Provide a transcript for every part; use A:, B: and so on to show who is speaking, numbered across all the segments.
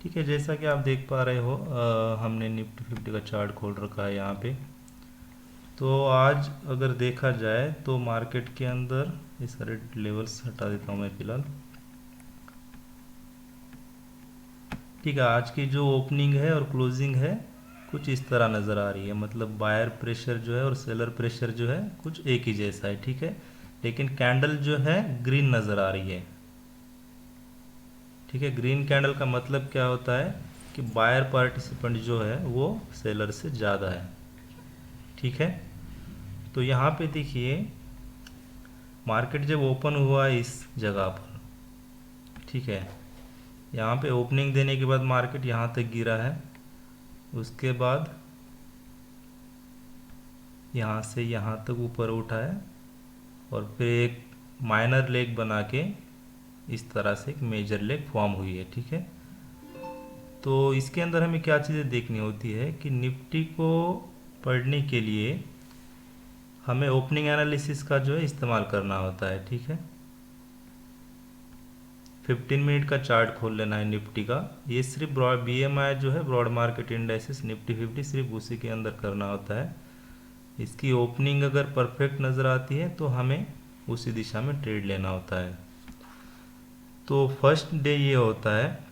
A: ठीक है, जैसा कि आप देख पा रहे हो हमने निफ्टी 50 का चार्ट खोल रखा है यहाँ पे। तो आज अगर देखा जाए तो मार्केट के अंदर ये सारे लेवल्स हटा देता हूँ मैं फिलहाल। ठीक है, आज की जो ओपनिंग है और क्लोजिंग है कुछ इस तरह नज़र आ रही है, मतलब बायर प्रेशर जो है और सेलर प्रेशर जो है कुछ एक ही जैसा है। ठीक है, लेकिन कैंडल जो है ग्रीन नज़र आ रही है। ठीक है, ग्रीन कैंडल का मतलब क्या होता है कि बायर पार्टिसिपेंट जो है वो सेलर से ज़्यादा है। ठीक है, तो यहाँ पे देखिए मार्केट जब ओपन हुआ इस जगह पर, ठीक है, यहाँ पे ओपनिंग देने के बाद मार्केट यहाँ तक गिरा है, उसके बाद यहाँ से यहाँ तक ऊपर उठा है और फिर एक माइनर लेग बना के इस तरह से एक मेजर लेग फॉर्म हुई है। ठीक है, तो इसके अंदर हमें क्या चीज़ें देखनी होती है कि निफ्टी को पढ़ने के लिए हमें ओपनिंग एनालिसिस का जो है इस्तेमाल करना होता है। ठीक है, 15 मिनट का चार्ट खोल लेना है निफ्टी का। ये सिर्फ ब्रॉड बीएमआई जो है ब्रॉड मार्केट इंडेक्सेस निफ्टी 50 सिर्फ उसी के अंदर करना होता है। इसकी ओपनिंग अगर परफेक्ट नज़र आती है तो हमें उसी दिशा में ट्रेड लेना होता है। तो फर्स्ट डे ये होता है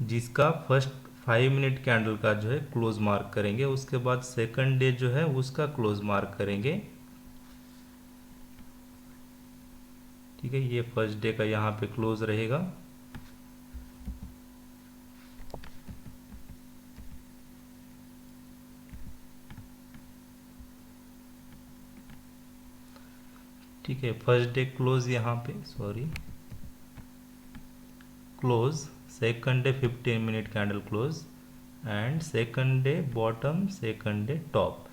A: जिसका फर्स्ट 5 मिनट कैंडल का जो है क्लोज मार्क करेंगे, उसके बाद सेकंड डे जो है उसका क्लोज मार्क करेंगे। ठीक है, ये फर्स्ट डे का यहाँ पे क्लोज रहेगा। ठीक है, फर्स्ट डे क्लोज यहाँ पे close, second day 15 minute candle close and second day bottom, second day top.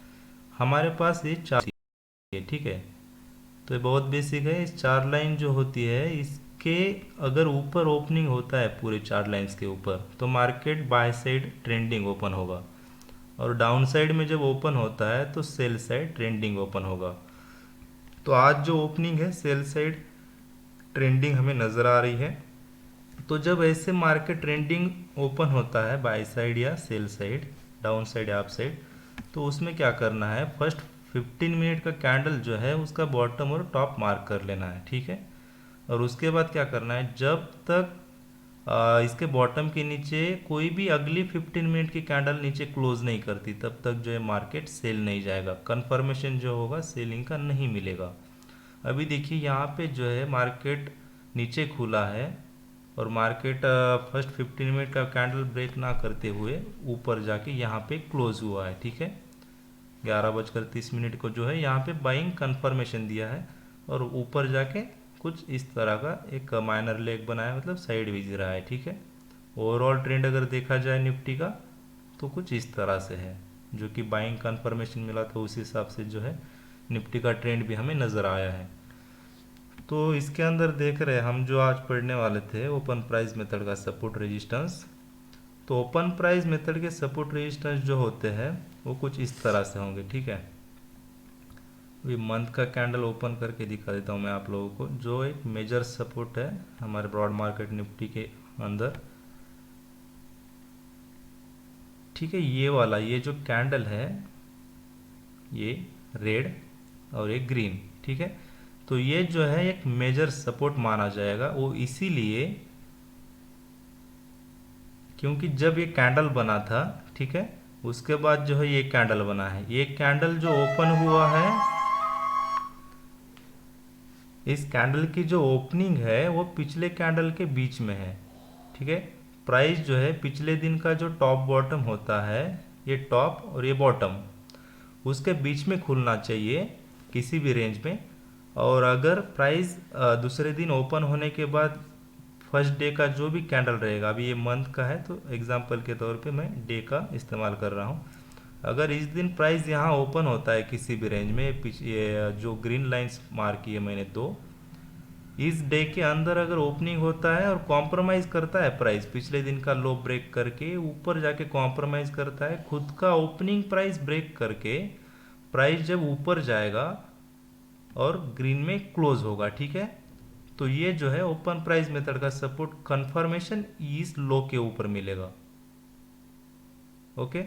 A: हमारे पास ये चार है। ठीक है, तो ये बहुत बेसिक है। इस चार लाइन जो होती है इसके अगर ऊपर ओपनिंग होता है पूरे चार लाइंस के ऊपर तो market by side trending open होगा, और डाउन साइड में जब ओपन होता है तो सेल साइड ट्रेंडिंग ओपन होगा। तो आज जो ओपनिंग है सेल साइड ट्रेंडिंग हमें नज़र आ रही है। तो जब ऐसे मार्केट ट्रेंडिंग ओपन होता है बाय साइड या सेल साइड, डाउन साइड या अप साइड, तो उसमें क्या करना है, फर्स्ट 15 मिनट का कैंडल जो है उसका बॉटम और टॉप मार्क कर लेना है। ठीक है, और उसके बाद क्या करना है, जब तक इसके बॉटम के नीचे कोई भी अगली 15 मिनट की कैंडल नीचे क्लोज नहीं करती तब तक जो है मार्केट सेल नहीं जाएगा, कंफर्मेशन जो होगा सेलिंग का नहीं मिलेगा। अभी देखिए यहाँ पे जो है मार्केट नीचे खुला है और मार्केट फर्स्ट 15 मिनट का कैंडल ब्रेक ना करते हुए ऊपर जाके यहाँ पे क्लोज हुआ है। ठीक है, 11:30 को जो है यहाँ पे बाइंग कंफर्मेशन दिया है और ऊपर जाके कुछ इस तरह का एक माइनर लेग बनाया, मतलब साइड वेज रहा है। ठीक है, ओवरऑल ट्रेंड अगर देखा जाए निफ्टी का तो कुछ इस तरह से है, जो कि बाइंग कंफर्मेशन मिला तो उस हिसाब से जो है निफ्टी का ट्रेंड भी हमें नज़र आया है। तो इसके अंदर देख रहे हैं हम जो आज पढ़ने वाले थे ओपन प्राइस मेथड का सपोर्ट रेजिस्टेंस। तो ओपन प्राइस मेथड के सपोर्ट रेजिस्टेंस जो होते हैं वो कुछ इस तरह से होंगे। ठीक है, अभी मंथ का कैंडल ओपन करके दिखा देता हूँ मैं आप लोगों को, जो एक मेजर सपोर्ट है हमारे ब्रॉड मार्केट निफ्टी के अंदर। ठीक है, ये वाला ये जो कैंडल है ये रेड और एक ग्रीन। ठीक है, तो ये जो है एक मेजर सपोर्ट माना जाएगा, वो इसीलिए क्योंकि जब ये कैंडल बना था, ठीक है, उसके बाद जो है ये कैंडल बना है, ये कैंडल जो ओपन हुआ है, इस कैंडल की जो ओपनिंग है वो पिछले कैंडल के बीच में है। ठीक है, प्राइस जो है पिछले दिन का जो टॉप बॉटम होता है, ये टॉप और ये बॉटम उसके बीच में खुलना चाहिए किसी भी रेंज में। और अगर प्राइस दूसरे दिन ओपन होने के बाद फर्स्ट डे का जो भी कैंडल रहेगा, अभी ये मंथ का है तो एग्जांपल के तौर पे मैं डे का इस्तेमाल कर रहा हूँ, अगर इस दिन प्राइस यहाँ ओपन होता है किसी भी रेंज में, ये जो ग्रीन लाइंस मार्क किए मैंने दो, इस डे के अंदर अगर ओपनिंग होता है और कॉम्प्रोमाइज करता है प्राइस पिछले दिन का लो ब्रेक करके ऊपर जाके कॉम्प्रोमाइज करता है खुद का ओपनिंग प्राइस ब्रेक करके, प्राइस जब ऊपर जाएगा और ग्रीन में क्लोज होगा, ठीक है, तो ये जो है ओपन प्राइस मेथड का सपोर्ट कंफर्मेशन इस लो के ऊपर मिलेगा। ओके,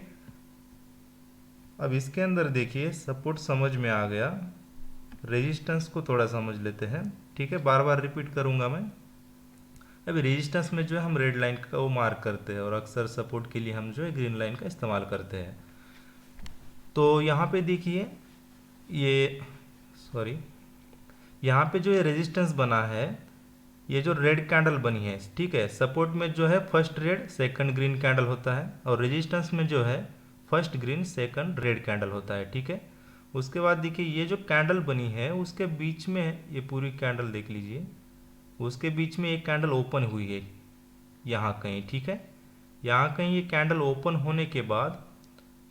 A: अब इसके अंदर देखिए सपोर्ट समझ में आ गया, रेजिस्टेंस को थोड़ा समझ लेते हैं। ठीक है, बार बार रिपीट करूंगा मैं। अभी रेजिस्टेंस में जो है हम रेड लाइन का वो मार्क करते हैं और अक्सर सपोर्ट के लिए हम जो है ग्रीन लाइन का इस्तेमाल करते हैं। तो यहाँ पे देखिए ये, सॉरी, यहाँ पे जो ये रेजिस्टेंस बना है, ये जो रेड कैंडल बनी है, ठीक है, सपोर्ट में जो है first red second green candle होता है और रेजिस्टेंस में जो है first green second red candle होता है। ठीक है, उसके बाद देखिए ये जो कैंडल बनी है उसके बीच में, ये पूरी कैंडल देख लीजिए, उसके बीच में एक कैंडल ओपन हुई है यहाँ कहीं। ठीक है, यहाँ कहीं ये कैंडल ओपन होने के बाद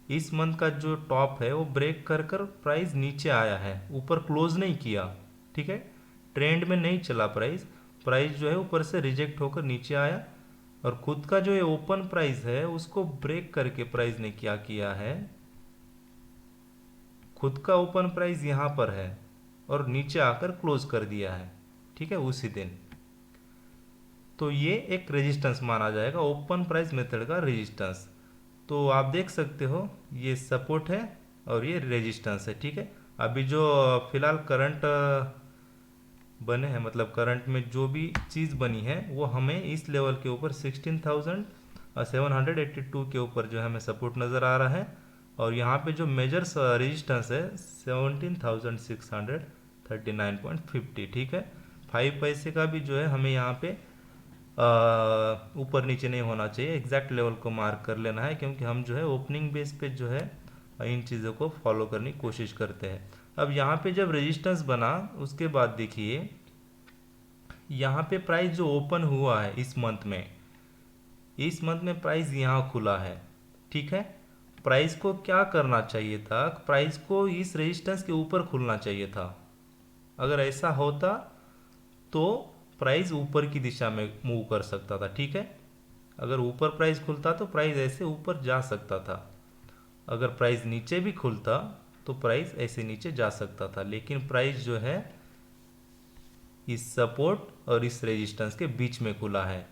A: इस मंथ का जो टॉप है वो ब्रेक कर कर प्राइस नीचे आया है, ऊपर क्लोज नहीं किया। ठीक है, ट्रेंड में नहीं चला प्राइस, प्राइस जो है ऊपर से रिजेक्ट होकर नीचे आया और खुद का जो ये ओपन प्राइस है उसको ब्रेक करके प्राइस ने क्या किया है, खुद का ओपन प्राइस यहाँ पर है और नीचे आकर क्लोज कर दिया है। ठीक है, उसी दिन। तो ये एक रेजिस्टेंस माना जाएगा, ओपन प्राइस मेथड का रेजिस्टेंस। तो आप देख सकते हो ये सपोर्ट है और ये रेजिस्टेंस है। ठीक है, अभी जो फिलहाल करंट बने हैं, मतलब करंट में जो भी चीज़ बनी है वो हमें इस लेवल के ऊपर 16,782 के ऊपर जो है हमें सपोर्ट नज़र आ रहा है और यहाँ पे जो मेजर रेजिस्टेंस है 17,639.50। ठीक है, 5 पैसे का भी जो है हमें यहाँ पे ऊपर नीचे नहीं होना चाहिए, एग्जैक्ट लेवल को मार्क कर लेना है, क्योंकि हम जो है ओपनिंग बेस पे जो है इन चीज़ों को फॉलो करने की कोशिश करते हैं। अब यहाँ पे जब रेजिस्टेंस बना उसके बाद देखिए यहाँ पे प्राइस जो ओपन हुआ है इस मंथ में, इस मंथ में प्राइस यहाँ खुला है। ठीक है, प्राइस को क्या करना चाहिए था, प्राइस को इस रेजिस्टेंस के ऊपर खुलना चाहिए था। अगर ऐसा होता तो प्राइस ऊपर की दिशा में मूव कर सकता था। ठीक है, अगर ऊपर प्राइस खुलता तो प्राइस ऐसे ऊपर जा सकता था, अगर प्राइस नीचे भी खुलता तो प्राइस ऐसे नीचे जा सकता था, लेकिन प्राइस जो है इस सपोर्ट और इस रेजिस्टेंस के बीच में खुला है।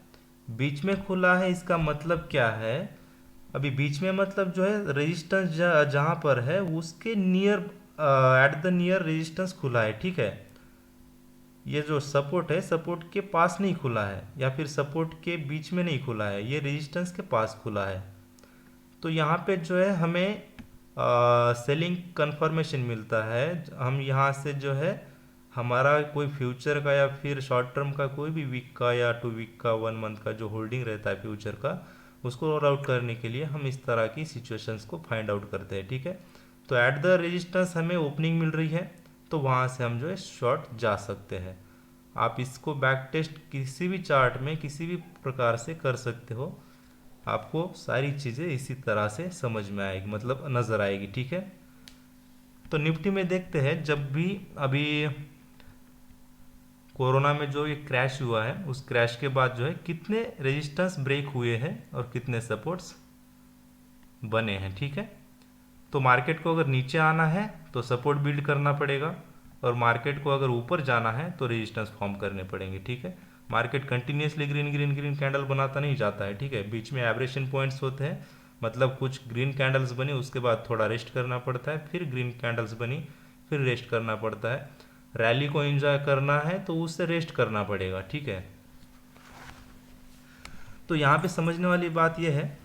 A: बीच में खुला है इसका मतलब क्या है, अभी बीच में मतलब जो है रेजिस्टेंस जहाँ पर है उसके near, at the near resistance खुला है। ठीक है, ये जो सपोर्ट है सपोर्ट के पास नहीं खुला है या फिर सपोर्ट के बीच में नहीं खुला है, ये रेजिस्टेंस के पास खुला है। तो यहाँ पे जो है हमें सेलिंग कंफर्मेशन मिलता है। हम यहाँ से जो है हमारा कोई फ्यूचर का या फिर शॉर्ट टर्म का कोई भी वीक का या 2 वीक का 1 मंथ का जो होल्डिंग रहता है फ्यूचर का, उसको रोल आउट करने के लिए हम इस तरह की सिचुएशंस को फाइंड आउट करते हैं। ठीक है, तो एट द रेजिस्टेंस हमें ओपनिंग मिल रही है तो वहाँ से हम जो है शॉर्ट जा सकते हैं। आप इसको बैक टेस्ट किसी भी चार्ट में किसी भी प्रकार से कर सकते हो, आपको सारी चीज़ें इसी तरह से समझ में आएगी, मतलब नज़र आएगी। ठीक है, तो निफ्टी में देखते हैं, जब भी अभी कोरोना में जो ये क्रैश हुआ है उस क्रैश के बाद जो है कितने रेजिस्टेंस ब्रेक हुए हैं और कितने सपोर्ट्स बने हैं। ठीक है, तो मार्केट को अगर नीचे आना है तो सपोर्ट बिल्ड करना पड़ेगा और मार्केट को अगर ऊपर जाना है तो रेजिस्टेंस फॉर्म करने पड़ेंगे। ठीक है, market continuously green green green candle बनाता नहीं जाता है। ठीक है, बीच में एवरेशन पॉइंट्स होते हैं, मतलब कुछ ग्रीन कैंडल्स बनी उसके बाद थोड़ा रेस्ट करना पड़ता है, फिर ग्रीन कैंडल्स बनी फिर रेस्ट करना पड़ता है। रैली को एंजॉय करना है तो उससे रेस्ट करना पड़ेगा। ठीक है, तो यहाँ पे समझने वाली बात यह है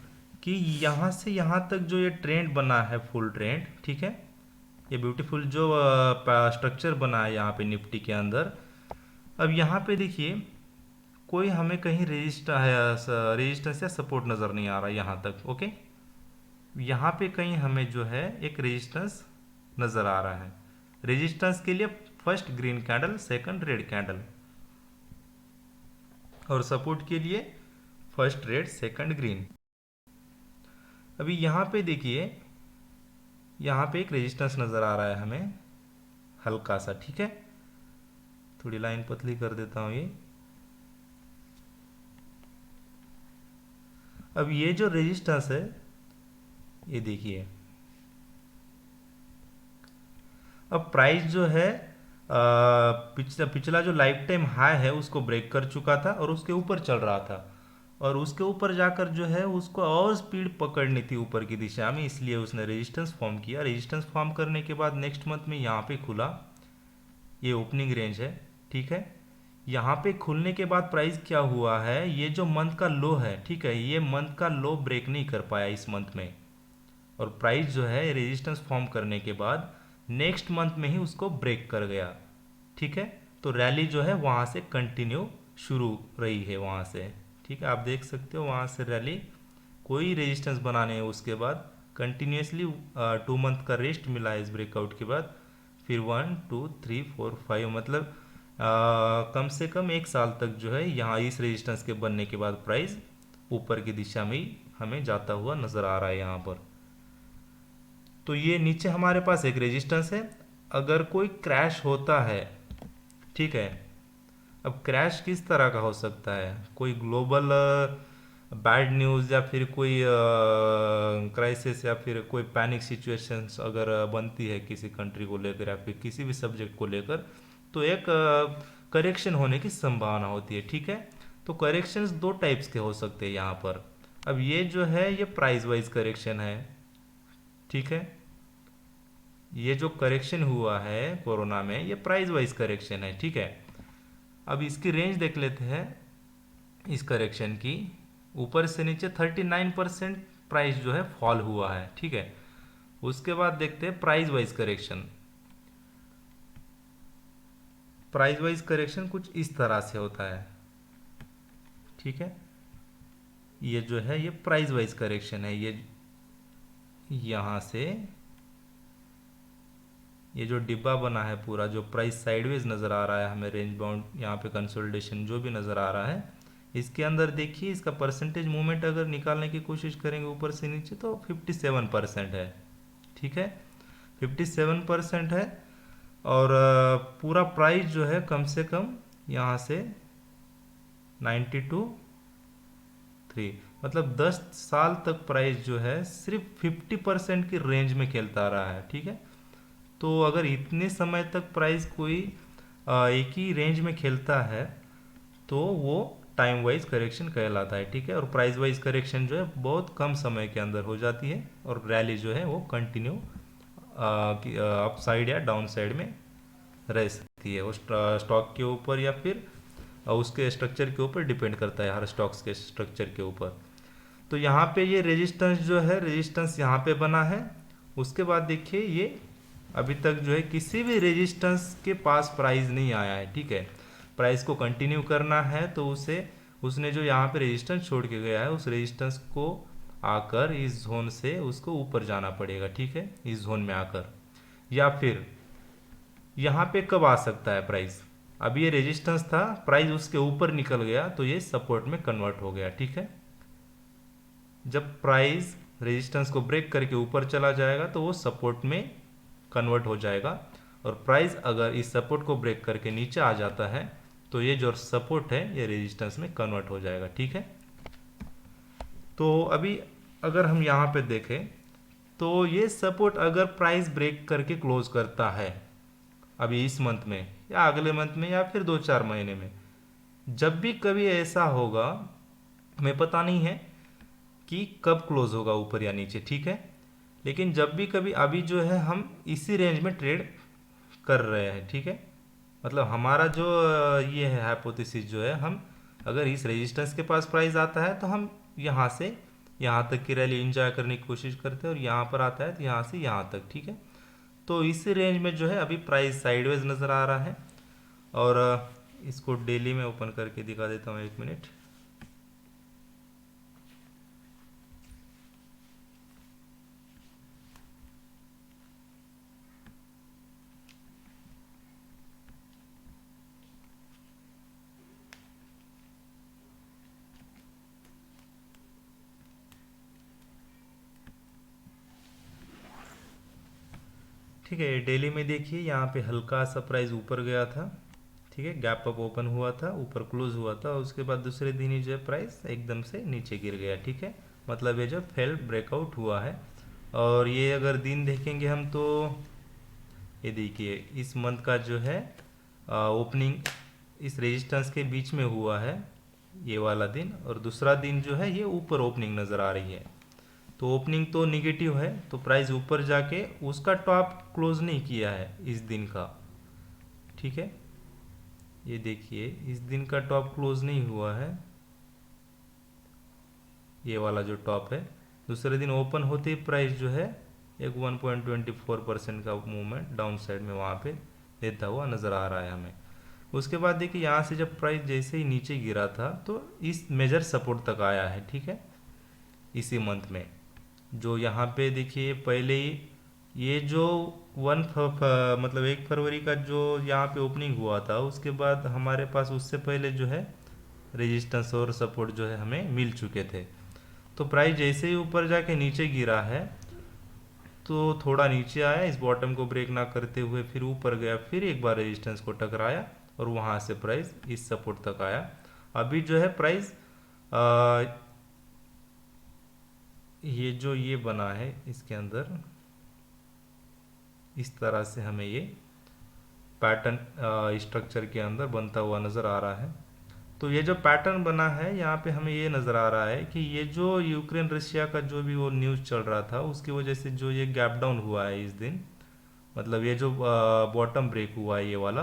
A: कि यहाँ से यहाँ तक जो ये ट्रेंड बना है फुल ट्रेंड, ठीक है, ये ब्यूटीफुल जो स्ट्रक्चर बना है यहाँ पे निफ्टी के अंदर। अब यहाँ पे देखिए कोई हमें कहीं रेजिस्टेंस या सपोर्ट नज़र नहीं आ रहा यहाँ तक। ओके, यहाँ पे कहीं हमें जो है एक रेजिस्टेंस नज़र आ रहा है, रेजिस्टेंस के लिए first green candle second red candle और सपोर्ट के लिए फर्स्ट रेड सेकंड ग्रीन। अभी यहाँ पे देखिए यहाँ पे एक रेजिस्टेंस नज़र आ रहा है हमें हल्का सा। ठीक है, थोड़ी लाइन पतली कर देता हूँ ये। अब ये जो रेजिस्टेंस है ये देखिए, अब प्राइस जो है पिछला पिछला जो लाइफ टाइम हाई है उसको ब्रेक कर चुका था और उसके ऊपर चल रहा था, और उसके ऊपर जाकर जो है उसको और स्पीड पकड़नी थी ऊपर की दिशा में, इसलिए उसने रेजिस्टेंस फॉर्म किया। रेजिस्टेंस फॉर्म करने के बाद नेक्स्ट मंथ में यहाँ पे खुला, ये ओपनिंग रेंज है, ठीक है। यहाँ पे खुलने के बाद प्राइस क्या हुआ है, ये जो मंथ का लो है, ठीक है, ये मंथ का लो ब्रेक नहीं कर पाया इस मंथ में, और प्राइस जो है रेजिस्टेंस फॉर्म करने के बाद नेक्स्ट मंथ में ही उसको ब्रेक कर गया, ठीक है। तो रैली जो है वहाँ से कंटिन्यू शुरू रही है वहाँ से, ठीक है। आप देख सकते हो वहाँ से रैली, कोई रेजिस्टेंस बनाने है उसके बाद कंटिन्यूसली 2 मंथ का रेस्ट मिला है इस ब्रेकआउट के बाद, फिर 1 2 3 4 5 मतलब कम से कम 1 साल तक जो है यहाँ इस रेजिस्टेंस के बनने के बाद प्राइस ऊपर की दिशा में ही हमें जाता हुआ नज़र आ रहा है यहाँ पर। तो ये नीचे हमारे पास एक रेजिस्टेंस है, अगर कोई क्रैश होता है, ठीक है। अब क्रैश किस तरह का हो सकता है, कोई ग्लोबल बैड न्यूज़ या फिर कोई क्राइसिस या फिर कोई पैनिक सिचुएशंस अगर बनती है किसी कंट्री को लेकर या फिर किसी भी सब्जेक्ट को लेकर, तो एक करेक्शन होने की संभावना होती है, ठीक है। तो करेक्शंस दो टाइप्स के हो सकते हैं यहाँ पर। अब ये जो है ये प्राइस वाइज करेक्शन है, ठीक है। ये जो करेक्शन हुआ है कोरोना में ये प्राइस वाइज करेक्शन है, ठीक है। अब इसकी रेंज देख लेते हैं इस करेक्शन की, ऊपर से नीचे 39% प्राइस जो है फॉल हुआ है, ठीक है। उसके बाद देखते हैं price wise correction. Price wise correction कुछ इस तरह से होता है, ठीक है। ये जो है ये प्राइस वाइज करेक्शन है, ये यहाँ से ये जो डिब्बा बना है पूरा, जो प्राइस साइडवेज नज़र आ रहा है हमें, रेंज बाउंड यहाँ पे कंसोलिडेशन जो भी नज़र आ रहा है, इसके अंदर देखिए इसका परसेंटेज मूवमेंट अगर निकालने की कोशिश करेंगे ऊपर से नीचे तो 57% है, ठीक है। 57% है, और पूरा प्राइस जो है कम से कम यहाँ से 92.3 मतलब 10 साल तक प्राइस जो है सिर्फ 50% की रेंज में खेलता रहा है, ठीक है। तो अगर इतने समय तक प्राइस कोई एक ही रेंज में खेलता है तो वो टाइम वाइज करेक्शन कहलाता है, ठीक है। और प्राइस वाइज करेक्शन जो है बहुत कम समय के अंदर हो जाती है, और रैली जो है वो कंटिन्यू अप साइड या डाउन साइड में रह सकती है। वो स्टॉक के ऊपर या फिर उसके स्ट्रक्चर के ऊपर डिपेंड करता है, हर स्टॉक्स के स्ट्रक्चर के ऊपर। तो यहाँ पे ये रेजिस्टेंस जो है, रेजिस्टेंस यहाँ पे बना है। उसके बाद देखिए ये अभी तक जो है किसी भी रेजिस्टेंस के पास प्राइस नहीं आया है, ठीक है। प्राइस को कंटिन्यू करना है तो उसने जो यहाँ पे रेजिस्टेंस छोड़ के गया है उस रेजिस्टेंस को आकर इस जोन से उसको ऊपर जाना पड़ेगा, ठीक है, इस जोन में आकर। या फिर यहाँ पे कब आ सकता है प्राइस, अब ये रेजिस्टेंस था, प्राइस उसके ऊपर निकल गया तो ये सपोर्ट में कन्वर्ट हो गया, ठीक है। जब प्राइस रेजिस्टेंस को ब्रेक करके ऊपर चला जाएगा तो वो सपोर्ट में कन्वर्ट हो जाएगा, और प्राइस अगर इस सपोर्ट को ब्रेक करके नीचे आ जाता है तो ये जो सपोर्ट है ये रेजिस्टेंस में कन्वर्ट हो जाएगा, ठीक है। तो अभी अगर हम यहाँ पे देखें तो ये सपोर्ट अगर प्राइस ब्रेक करके क्लोज करता है अभी इस मंथ में या अगले मंथ में या फिर 2-4 महीने में, जब भी कभी ऐसा होगा, हमें पता नहीं है कि कब क्लोज होगा ऊपर या नीचे, ठीक है। लेकिन जब भी कभी, अभी जो है हम इसी रेंज में ट्रेड कर रहे हैं, ठीक है। मतलब हमारा जो ये है हाइपोथेसिस जो है, हम अगर इस रेजिस्टेंस के पास प्राइस आता है तो हम यहाँ से यहाँ तक की रैली इंजॉय करने की कोशिश करते हैं, और यहाँ पर आता है तो यहाँ से यहाँ तक, ठीक है। तो इस रेंज में जो है अभी प्राइस साइडवेज नज़र आ रहा है। और इसको डेली में ओपन करके दिखा देता हूँ, 1 मिनट। ठीक है, डेली में देखिए यहाँ पे हल्का सा प्राइस ऊपर गया था, ठीक है, गैप अप ओपन हुआ था, ऊपर क्लोज हुआ था, उसके बाद दूसरे दिन ही जो है प्राइस एकदम से नीचे गिर गया, ठीक है। मतलब ये जो फेल ब्रेकआउट हुआ है। और ये अगर दिन देखेंगे हम तो ये देखिए इस मंथ का जो है ओपनिंग इस रेजिस्टेंस के बीच में हुआ है ये वाला दिन, और दूसरा दिन जो है ये ऊपर ओपनिंग नज़र आ रही है। तो ओपनिंग तो निगेटिव है, तो प्राइस ऊपर जाके उसका टॉप क्लोज नहीं किया है इस दिन का, ठीक है। ये देखिए इस दिन का टॉप क्लोज नहीं हुआ है, ये वाला जो टॉप है। दूसरे दिन ओपन होते ही प्राइस जो है एक 1.24% का मूवमेंट डाउन साइड में वहाँ पे लेता हुआ नज़र आ रहा है हमें। उसके बाद देखिए यहाँ से जब प्राइस जैसे ही नीचे गिरा था तो इस मेजर सपोर्ट तक आया है, ठीक है, इसी मंथ में। जो यहाँ पे देखिए पहले ही ये जो मतलब 1 फरवरी का जो यहाँ पे ओपनिंग हुआ था, उसके बाद हमारे पास उससे पहले जो है रेजिस्टेंस और सपोर्ट जो है हमें मिल चुके थे। तो प्राइस जैसे ही ऊपर जाके नीचे गिरा है तो थोड़ा नीचे आया, इस बॉटम को ब्रेक ना करते हुए फिर ऊपर गया, फिर एक बार रेजिस्टेंस को टकराया और वहाँ से प्राइस इस सपोर्ट तक आया। अभी जो है प्राइस ये जो ये बना है इसके अंदर इस तरह से हमें ये पैटर्न स्ट्रक्चर के अंदर बनता हुआ नज़र आ रहा है। तो ये जो पैटर्न बना है यहाँ पे हमें ये नज़र आ रहा है कि ये जो यूक्रेन रशिया का जो भी वो न्यूज़ चल रहा था उसकी वजह से जो ये गैप डाउन हुआ है इस दिन, मतलब ये जो बॉटम ब्रेक हुआ है ये वाला,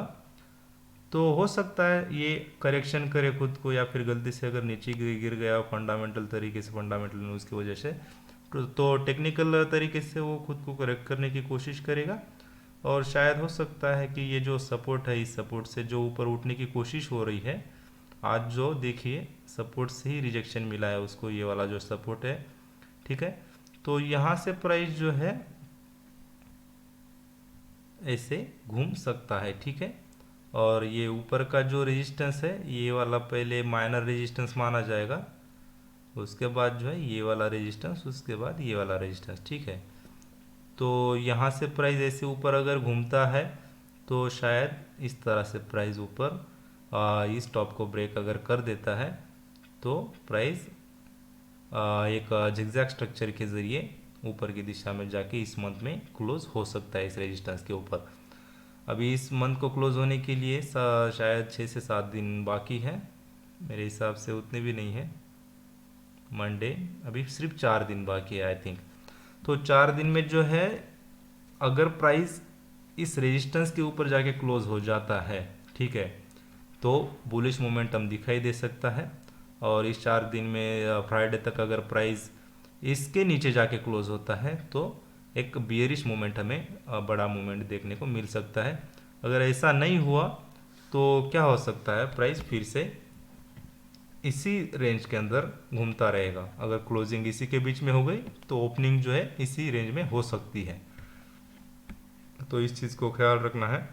A: तो हो सकता है ये करेक्शन करे खुद को, या फिर गलती से अगर नीचे गिर गया फंडामेंटल तरीके से, फंडामेंटल न्यूज़ की वजह से, तो टेक्निकल तरीके से वो खुद को करेक्ट करने की कोशिश करेगा। और शायद हो सकता है कि ये जो सपोर्ट है इस सपोर्ट से जो ऊपर उठने की कोशिश हो रही है, आज जो देखिए सपोर्ट से ही रिजेक्शन मिला है उसको, ये वाला जो सपोर्ट है, ठीक है। तो यहाँ से प्राइस जो है ऐसे घूम सकता है, ठीक है। और ये ऊपर का जो रेजिस्टेंस है ये वाला पहले माइनर रेजिस्टेंस माना जाएगा, उसके बाद जो है ये वाला रेजिस्टेंस, उसके बाद ये वाला रेजिस्टेंस, ठीक है। तो यहाँ से प्राइस ऐसे ऊपर अगर घूमता है तो शायद इस तरह से प्राइस ऊपर इस टॉप को ब्रेक अगर कर देता है तो प्राइस एक जिगजैग स्ट्रक्चर के ज़रिए ऊपर की दिशा में जाके इस मंथ में क्लोज हो सकता है इस रेजिस्टेंस के ऊपर। अभी इस मंथ को क्लोज होने के लिए शायद 6 से 7 दिन बाकी है, मेरे हिसाब से उतने भी नहीं है। मंडे अभी सिर्फ 4 दिन बाकी है आई थिंक। तो 4 दिन में जो है अगर प्राइस इस रेजिस्टेंस के ऊपर जाके क्लोज हो जाता है, ठीक है, तो बुलिश मोमेंटम दिखाई दे सकता है। और इस 4 दिन में फ्राइडे तक अगर प्राइस इसके नीचे जाके क्लोज होता है तो एक बियरिश मोमेंट हमें बड़ा मोमेंट देखने को मिल सकता है। अगर ऐसा नहीं हुआ तो क्या हो सकता है, प्राइस फिर से इसी रेंज के अंदर घूमता रहेगा। अगर क्लोजिंग इसी के बीच में हो गई तो ओपनिंग जो है इसी रेंज में हो सकती है, तो इस चीज़ को ख्याल रखना है।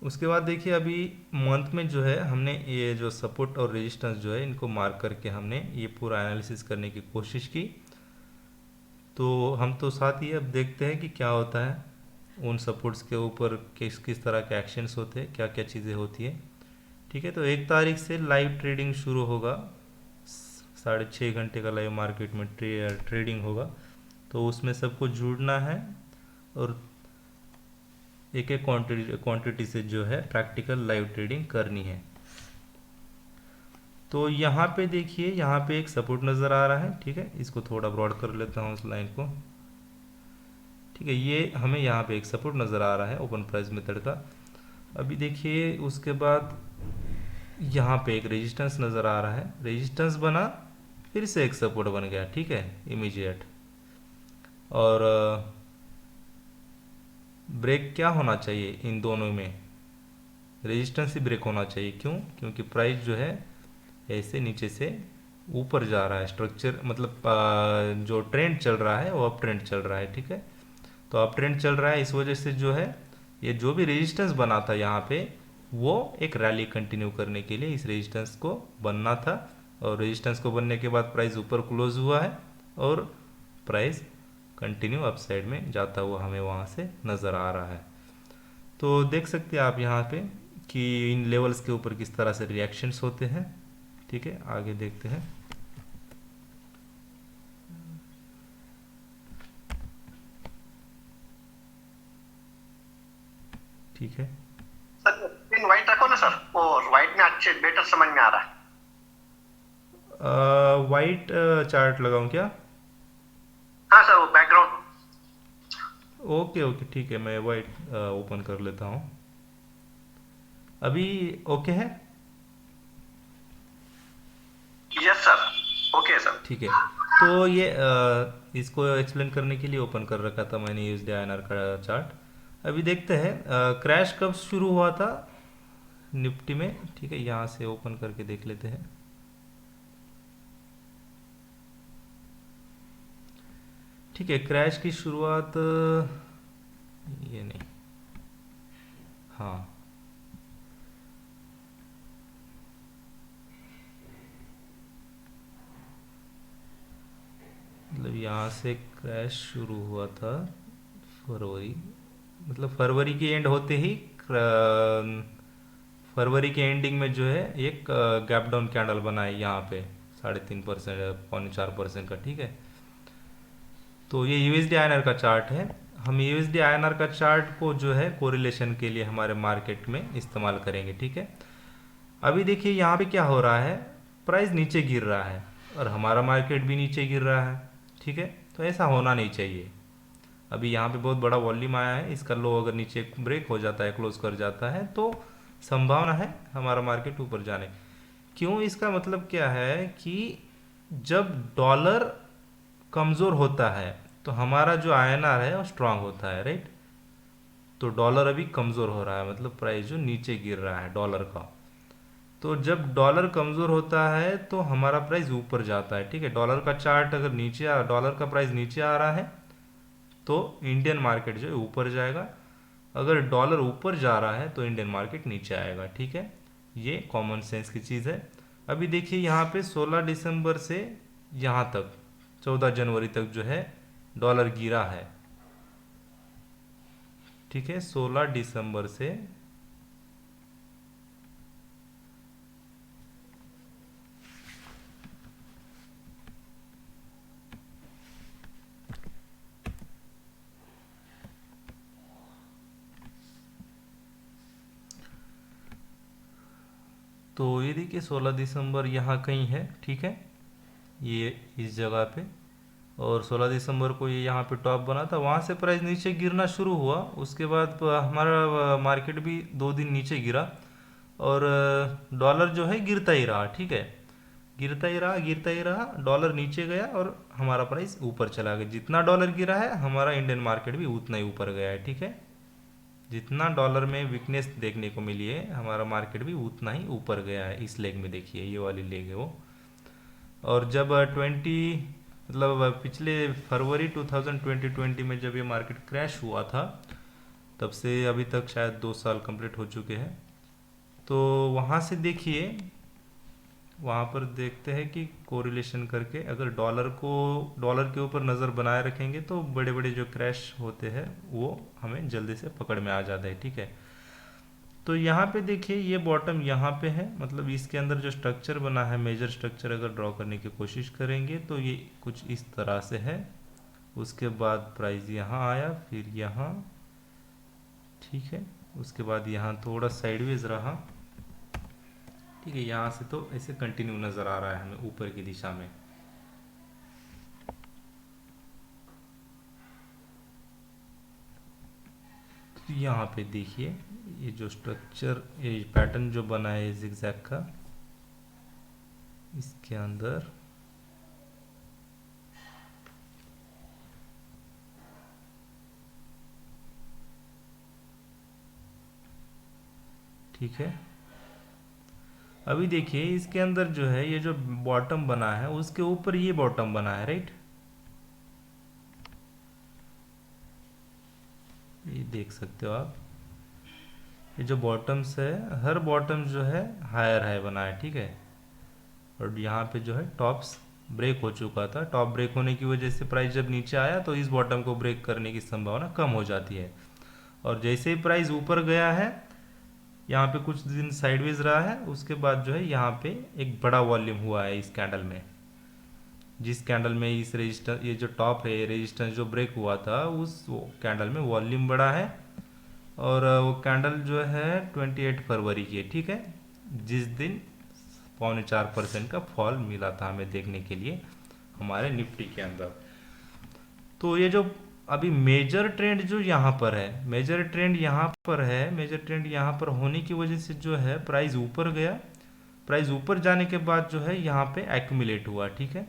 A: उसके बाद देखिए अभी मंथ में जो है हमने ये जो सपोर्ट और रेजिस्टेंस जो है इनको मार्क करके हमने ये पूरा एनालिसिस करने की कोशिश की। तो हम तो साथ ही अब देखते हैं कि क्या होता है, उन सपोर्ट्स के ऊपर किस किस तरह के एक्शंस होते हैं, क्या क्या चीज़ें होती है, ठीक है। तो 1 तारीख से लाइव ट्रेडिंग शुरू होगा, 6.5 घंटे का लाइव मार्केट में ट्रेडिंग होगा। तो उसमें सबको जुड़ना है और एक एक क्वांटिटी से जो है प्रैक्टिकल लाइव ट्रेडिंग करनी है। तो यहाँ पे देखिए यहाँ पे एक सपोर्ट नज़र आ रहा है, ठीक है, इसको थोड़ा ब्रॉड कर लेता हूँ उस लाइन को, ठीक है। ये हमें यहाँ पे एक सपोर्ट नज़र आ रहा है ओपन प्राइस मेथड का। अभी देखिए उसके बाद यहाँ पे एक रेजिस्टेंस नज़र आ रहा है, रेजिस्टेंस बना फिर से एक सपोर्ट बन गया, ठीक है, इमीडिएट। और ब्रेक क्या होना चाहिए इन दोनों में, रेजिस्टेंस ही ब्रेक होना चाहिए। क्यों? क्योंकि प्राइस जो है ऐसे नीचे से ऊपर जा रहा है, स्ट्रक्चर मतलब जो ट्रेंड चल रहा है वो अप ट्रेंड चल रहा है, ठीक है। तो अप ट्रेंड चल रहा है, इस वजह से जो है ये जो भी रेजिस्टेंस बना था यहाँ पे वो एक रैली कंटिन्यू करने के लिए इस रेजिस्टेंस को बनना था, और रेजिस्टेंस को बनने के बाद प्राइस ऊपर क्लोज हुआ है और प्राइस कंटिन्यू अपसाइड में जाता हुआ हमें वहाँ से नज़र आ रहा है। तो देख सकते हैं आप यहाँ पे कि इन लेवल्स के ऊपर किस तरह से रिएक्शंस होते हैं, ठीक है। आगे देखते हैं। ठीक है,
B: व्हाइट में अच्छे बेटर समझ में आ रहा है।
A: वाइट चार्ट लगाऊं क्या?
B: हाँ सर, वो बैकग्राउंड।
A: ओके ओके ठीक है, मैं वाइट ओपन कर लेता हूँ। अभी ओके है?
B: Yes sir, okay sir.
A: ठीक है। तो ये इसको एक्सप्लेन करने के लिए ओपन कर रखा था मैंने यूएसडी आईएनआर का चार्ट। अभी देखते हैं क्रैश कब शुरू हुआ था निफ्टी में। ठीक है, यहाँ से ओपन करके देख लेते हैं। ठीक है, क्रैश की शुरुआत ये नहीं, हाँ, मतलब यहाँ से क्रैश शुरू हुआ था फरवरी, मतलब फरवरी की एंड होते ही फरवरी के एंडिंग में जो है एक गैप डाउन कैंडल बना है यहाँ पे 3.5% 4% का। ठीक है, तो ये यूएसडी आईएनआर का चार्ट है। हम यूएसडी आईएनआर का चार्ट को जो है कोरिलेशन के लिए हमारे मार्केट में इस्तेमाल करेंगे। ठीक है, अभी देखिए यहाँ पे क्या हो रहा है, प्राइस नीचे गिर रहा है और हमारा मार्केट भी नीचे गिर रहा है। ठीक है, तो ऐसा होना नहीं चाहिए। अभी यहाँ पे बहुत बड़ा वॉल्यूम आया है, इसका लो अगर नीचे ब्रेक हो जाता है, क्लोज कर जाता है, तो संभावना है हमारा मार्केट ऊपर जाने। क्यों? इसका मतलब क्या है कि जब डॉलर कमज़ोर होता है तो हमारा जो आईएनआर है वो स्ट्रांग होता है, राइट। तो डॉलर अभी कमज़ोर हो रहा है, मतलब प्राइस जो नीचे गिर रहा है डॉलर का। तो जब डॉलर कमज़ोर होता है तो हमारा प्राइस ऊपर जाता है। ठीक है, डॉलर का चार्ट अगर डॉलर का प्राइस नीचे आ रहा है तो इंडियन मार्केट जो है ऊपर जाएगा, अगर डॉलर ऊपर जा रहा है तो इंडियन मार्केट नीचे आएगा। ठीक है, ये कॉमन सेंस की चीज़ है। अभी देखिए यहाँ पे 16 दिसंबर से यहाँ तक 14 जनवरी तक जो है डॉलर गिरा है। ठीक है, 16 दिसंबर से तो ये देखिए 16 दिसंबर यहाँ कहीं है। ठीक है, ये इस जगह पे, और 16 दिसंबर को ये यहाँ पे टॉप बना था, वहाँ से प्राइस नीचे गिरना शुरू हुआ। उसके बाद हमारा मार्केट भी 2 दिन नीचे गिरा और डॉलर जो है गिरता ही रहा। ठीक है, गिरता ही रहा गिरता ही रहा, डॉलर नीचे गया और हमारा प्राइस ऊपर चला गया। जितना डॉलर गिरा है हमारा इंडियन मार्केट भी उतना ही ऊपर गया है। ठीक है, जितना डॉलर में वीकनेस देखने को मिली है हमारा मार्केट भी उतना ही ऊपर गया है। इस लेग में देखिए, ये वाली लेग है वो। और जब 20 मतलब पिछले फरवरी 2020 में जब ये मार्केट क्रैश हुआ था, तब से अभी तक शायद 2 साल कंप्लीट हो चुके हैं। तो वहाँ से देखिए, वहाँ पर देखते हैं कि कोरिलेशन करके अगर डॉलर के ऊपर नज़र बनाए रखेंगे तो बड़े बड़े जो क्रैश होते हैं वो हमें जल्दी से पकड़ में आ जाता है। ठीक है, तो यहाँ पे देखिए ये बॉटम यहाँ पे है, मतलब इसके अंदर जो स्ट्रक्चर बना है, मेजर स्ट्रक्चर अगर ड्रॉ करने की कोशिश करेंगे तो ये कुछ इस तरह से है। उसके बाद प्राइस यहाँ आया, फिर यहाँ, ठीक है, उसके बाद यहाँ थोड़ा साइडवेज रहा। ठीक है, यहाँ से तो ऐसे कंटिन्यू नज़र आ रहा है हमें ऊपर की दिशा में। तो यहाँ पे देखिए ये जो स्ट्रक्चर, ये पैटर्न जो बना है जिगजैग का, इसके अंदर ठीक है, अभी देखिए इसके अंदर जो है ये जो बॉटम बना है उसके ऊपर ये बॉटम बना है, राइट। ये देख सकते हो आप, ये जो बॉटम्स है हर बॉटम जो है हायर हाई बना है। ठीक है, और यहाँ पे जो है टॉप्स ब्रेक हो चुका था। टॉप ब्रेक होने की वजह से प्राइस जब नीचे आया तो इस बॉटम को ब्रेक करने की संभावना कम हो जाती है। और जैसे ही प्राइस ऊपर गया है, यहाँ पे कुछ दिन साइडवेज रहा है, उसके बाद जो है यहाँ पे एक बड़ा वॉल्यूम हुआ है इस कैंडल में। जिस कैंडल में इस रेजिस्टेंस, ये जो टॉप है, रेजिस्टेंस जो ब्रेक हुआ था, उस वो कैंडल में वॉल्यूम बड़ा है। और वो कैंडल जो है 28 फरवरी की है। ठीक है, जिस दिन 4.25% का फॉल मिला था हमें देखने के लिए हमारे निफ्टी के अंदर। तो ये जो अभी मेजर ट्रेंड जो यहाँ पर है, मेजर ट्रेंड यहाँ पर है, मेजर ट्रेंड यहाँ पर होने की वजह से जो है प्राइस ऊपर गया। प्राइस ऊपर जाने के बाद जो है यहाँ पे एक्यूमुलेट हुआ, ठीक है।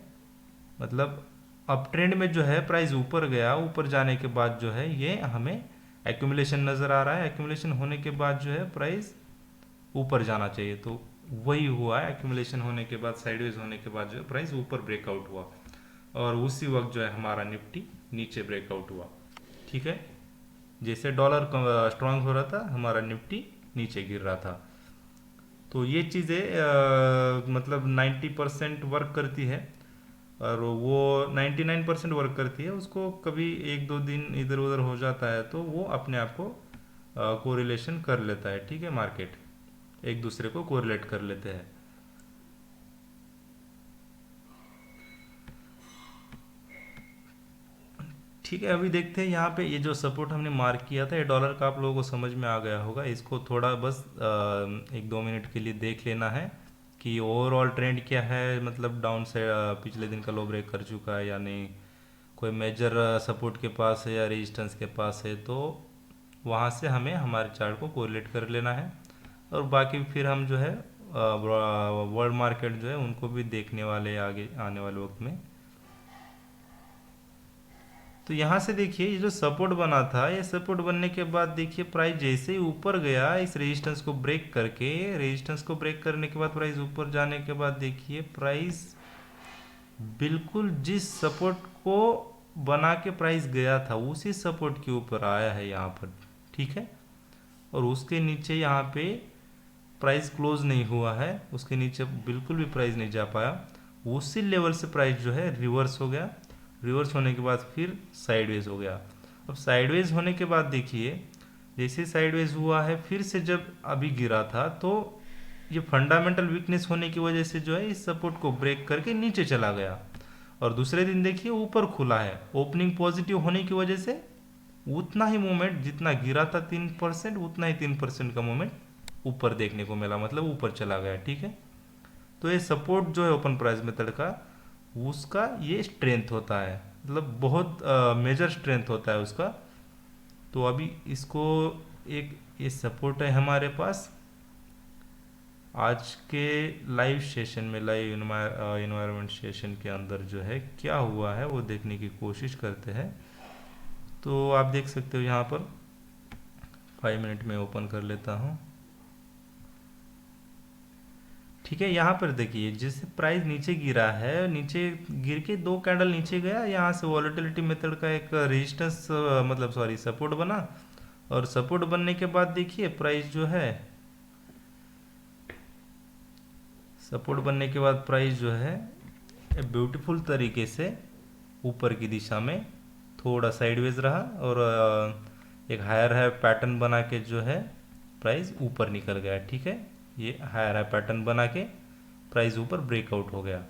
A: मतलब अप ट्रेंड में जो है प्राइस ऊपर गया, ऊपर जाने के बाद जो है ये हमें एक्यूमुलेशन नज़र आ रहा है। एक्यूमुलेशन होने के बाद जो है प्राइस ऊपर जाना चाहिए, तो वही हुआ है। एक्यूमुलेशन होने के बाद, साइडवेज होने के बाद जो है प्राइस ऊपर ब्रेकआउट हुआ और उसी वक्त जो है हमारा निफ्टी नीचे ब्रेकआउट हुआ, ठीक है। जैसे डॉलर स्ट्रांग हो रहा था हमारा निफ्टी नीचे गिर रहा था। तो ये चीज़ें मतलब 90% वर्क करती है और वो 99% वर्क करती है। उसको कभी एक दो दिन इधर उधर हो जाता है तो वो अपने आप को कोरिलेशन कर लेता है, ठीक है। मार्केट एक दूसरे को कोरिलेट कर लेते हैं। ठीक है, अभी देखते हैं यहाँ पे ये जो सपोर्ट हमने मार्क किया था, ये डॉलर का आप लोगों को समझ में आ गया होगा। इसको थोड़ा बस 1-2 मिनट के लिए देख लेना है कि ओवरऑल ट्रेंड क्या है, मतलब डाउन से पिछले दिन का लो ब्रेक कर चुका है या नहीं, कोई मेजर सपोर्ट के पास है या रेजिस्टेंस के पास है, तो वहाँ से हमें हमारे चार्ट को कोरिलेट कर लेना है। और बाकी फिर हम जो है वर्ल्ड मार्केट जो है उनको भी देखने वाले आगे आने वाले वक्त में। तो यहाँ से देखिए ये जो सपोर्ट बना था, ये सपोर्ट बनने के बाद देखिए प्राइस जैसे ही ऊपर गया इस रेजिस्टेंस को ब्रेक करके, रेजिस्टेंस को ब्रेक करने के बाद प्राइस ऊपर जाने के बाद देखिए प्राइस बिल्कुल जिस सपोर्ट को बना के प्राइस गया था उसी सपोर्ट के ऊपर आया है यहाँ पर, ठीक है। और उसके नीचे यहाँ पे प्राइस क्लोज नहीं हुआ है, उसके नीचे बिल्कुल भी प्राइस नहीं जा पाया। उसी लेवल से प्राइस जो है रिवर्स हो गया। रिवर्स होने के बाद फिर साइडवेज हो गया। अब साइडवेज होने के बाद देखिए जैसे साइडवेज हुआ है फिर से जब अभी गिरा था, तो ये फंडामेंटल वीकनेस होने की वजह से जो है इस सपोर्ट को ब्रेक करके नीचे चला गया। और दूसरे दिन देखिए ऊपर खुला है, ओपनिंग पॉजिटिव होने की वजह से उतना ही मूवमेंट जितना गिरा था 3%, उतना ही 3% का मूवमेंट ऊपर देखने को मिला, मतलब ऊपर चला गया, ठीक है। तो ये सपोर्ट जो है ओपन प्राइस मेथड का, उसका ये स्ट्रेंथ होता है, मतलब बहुत मेजर स्ट्रेंथ होता है उसका। तो अभी इसको एक ये सपोर्ट है हमारे पास। आज के लाइव सेशन में, लाइव इन्वायरमेंट सेशन के अंदर जो है क्या हुआ है वो देखने की कोशिश करते हैं। तो आप देख सकते हो यहाँ पर 5 मिनट में ओपन कर लेता हूँ, ठीक है। यहाँ पर देखिए जैसे प्राइस नीचे गिरा है, नीचे गिर के 2 कैंडल नीचे गया, यहाँ से वॉलेटिलिटी मेथड का एक रेजिस्टेंस मतलब सॉरी सपोर्ट बना। और सपोर्ट बनने के बाद देखिए प्राइस जो है, सपोर्ट बनने के बाद प्राइस जो है ब्यूटीफुल तरीके से ऊपर की दिशा में थोड़ा साइडवेज रहा और एक हायर हाई पैटर्न बना के जो है प्राइस ऊपर निकल गया, ठीक है। ये हायर हाई पैटर्न बना के प्राइस ऊपर ब्रेकआउट हो गया,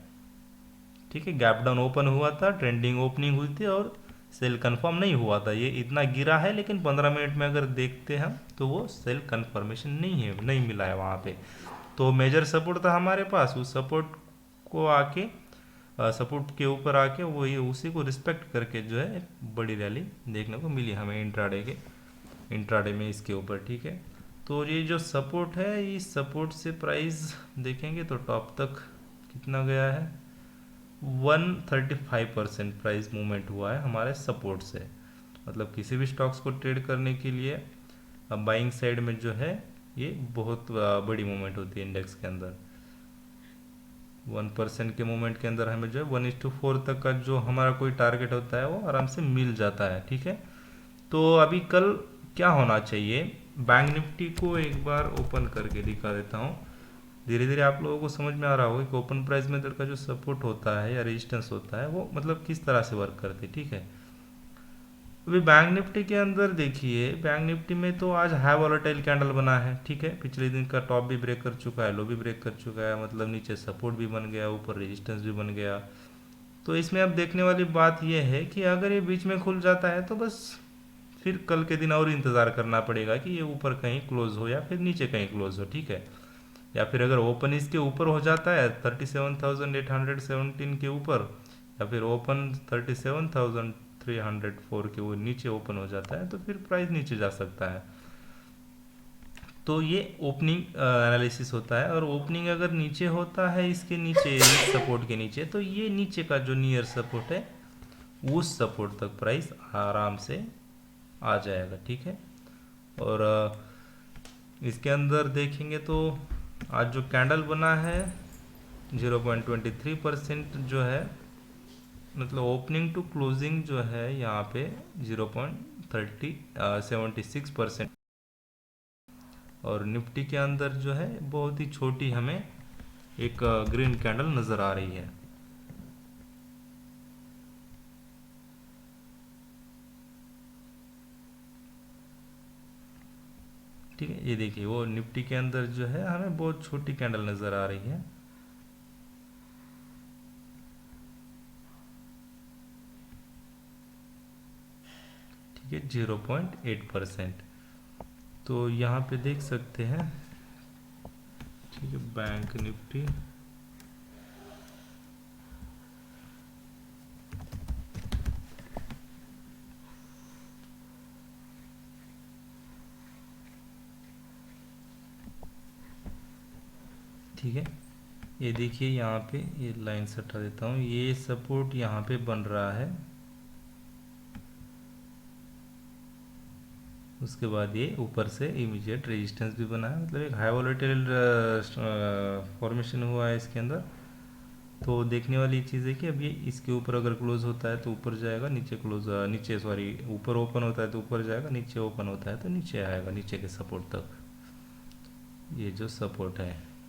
A: ठीक है। गैप डाउन ओपन हुआ था, ट्रेंडिंग ओपनिंग हुई थी और सेल कंफर्म नहीं हुआ था। ये इतना गिरा है लेकिन 15 मिनट में अगर देखते हैं हम तो वो सेल कंफर्मेशन नहीं है, नहीं मिला है वहाँ पे। तो मेजर सपोर्ट था हमारे पास, उस सपोर्ट को आके सपोर्ट के ऊपर आके वो ये उसी को रिस्पेक्ट करके जो है बड़ी रैली देखने को मिली हमें इंट्राडे में इसके ऊपर, ठीक है। तो ये जो सपोर्ट है, इस सपोर्ट से प्राइस देखेंगे तो टॉप तक कितना गया है, 135% प्राइस मूवमेंट हुआ है हमारे सपोर्ट से। मतलब किसी भी स्टॉक्स को ट्रेड करने के लिए बाइंग साइड में जो है ये बहुत बड़ी मूवमेंट होती है इंडेक्स के अंदर। 1% के मूवमेंट के अंदर हमें जो है 1:4 तक का जो हमारा कोई टारगेट होता है वो आराम से मिल जाता है, ठीक है। तो अभी कल क्या होना चाहिए, बैंक निफ्टी को एक बार ओपन करके दिखा देता हूँ। धीरे धीरे आप लोगों को समझ में आ रहा होगा कि ओपन प्राइस मेथड का जो सपोर्ट होता है या रेजिस्टेंस होता है वो मतलब किस तरह से वर्क करते हैं, ठीक है। अभी बैंक निफ्टी के अंदर देखिए, बैंक निफ्टी में तो आज हाई वॉलेटाइल कैंडल बना है, ठीक है। पिछले दिन का टॉप भी ब्रेक कर चुका है, लो भी ब्रेक कर चुका है, मतलब नीचे सपोर्ट भी बन गया, ऊपर रेजिस्टेंस भी बन गया। तो इसमें अब देखने वाली बात यह है कि अगर ये बीच में खुल जाता है तो बस फिर कल के दिन और इंतज़ार करना पड़ेगा कि ये ऊपर कहीं क्लोज हो या फिर नीचे कहीं क्लोज हो, ठीक है। या फिर अगर ओपन इसके ऊपर हो जाता है 37,817 के ऊपर, या फिर ओपन 37,304 के वो नीचे ओपन हो जाता है, तो फिर प्राइस नीचे जा सकता है। तो ये ओपनिंग एनालिसिस होता है। और ओपनिंग अगर नीचे होता है, इसके नीचे सपोर्ट के नीचे, तो ये नीचे का जो नियर सपोर्ट है उस सपोर्ट तक प्राइस आराम से आ जाएगा, ठीक है। और इसके अंदर देखेंगे तो आज जो कैंडल बना है 0.23% जो है, मतलब ओपनिंग टू क्लोजिंग जो है यहाँ पे 0.76%। और निफ्टी के अंदर जो है बहुत ही छोटी हमें एक ग्रीन कैंडल नज़र आ रही है। ठीक है, ये देखिए वो निफ्टी के अंदर जो है हमें बहुत छोटी कैंडल नज़र आ रही है। ठीक है, 0.8%। तो यहाँ पे देख सकते हैं, ठीक है, बैंक निफ्टी ठीक है, ये देखिए यहाँ पे ये लाइन से हटा देता हूँ, ये सपोर्ट यहाँ पे बन रहा है, उसके बाद ये ऊपर से इमीडिएट रेजिस्टेंस भी बना है, मतलब एक हाई वोलेटाइल फॉर्मेशन हुआ है इसके अंदर। तो देखने वाली चीज़ है कि अब ये इसके ऊपर अगर क्लोज होता है तो ऊपर जाएगा, नीचे क्लोज नीचे सॉरी ऊपर ओपन होता है तो ऊपर जाएगा, नीचे ओपन होता है तो नीचे आएगा, नीचे के सपोर्ट तक, ये जो सपोर्ट है।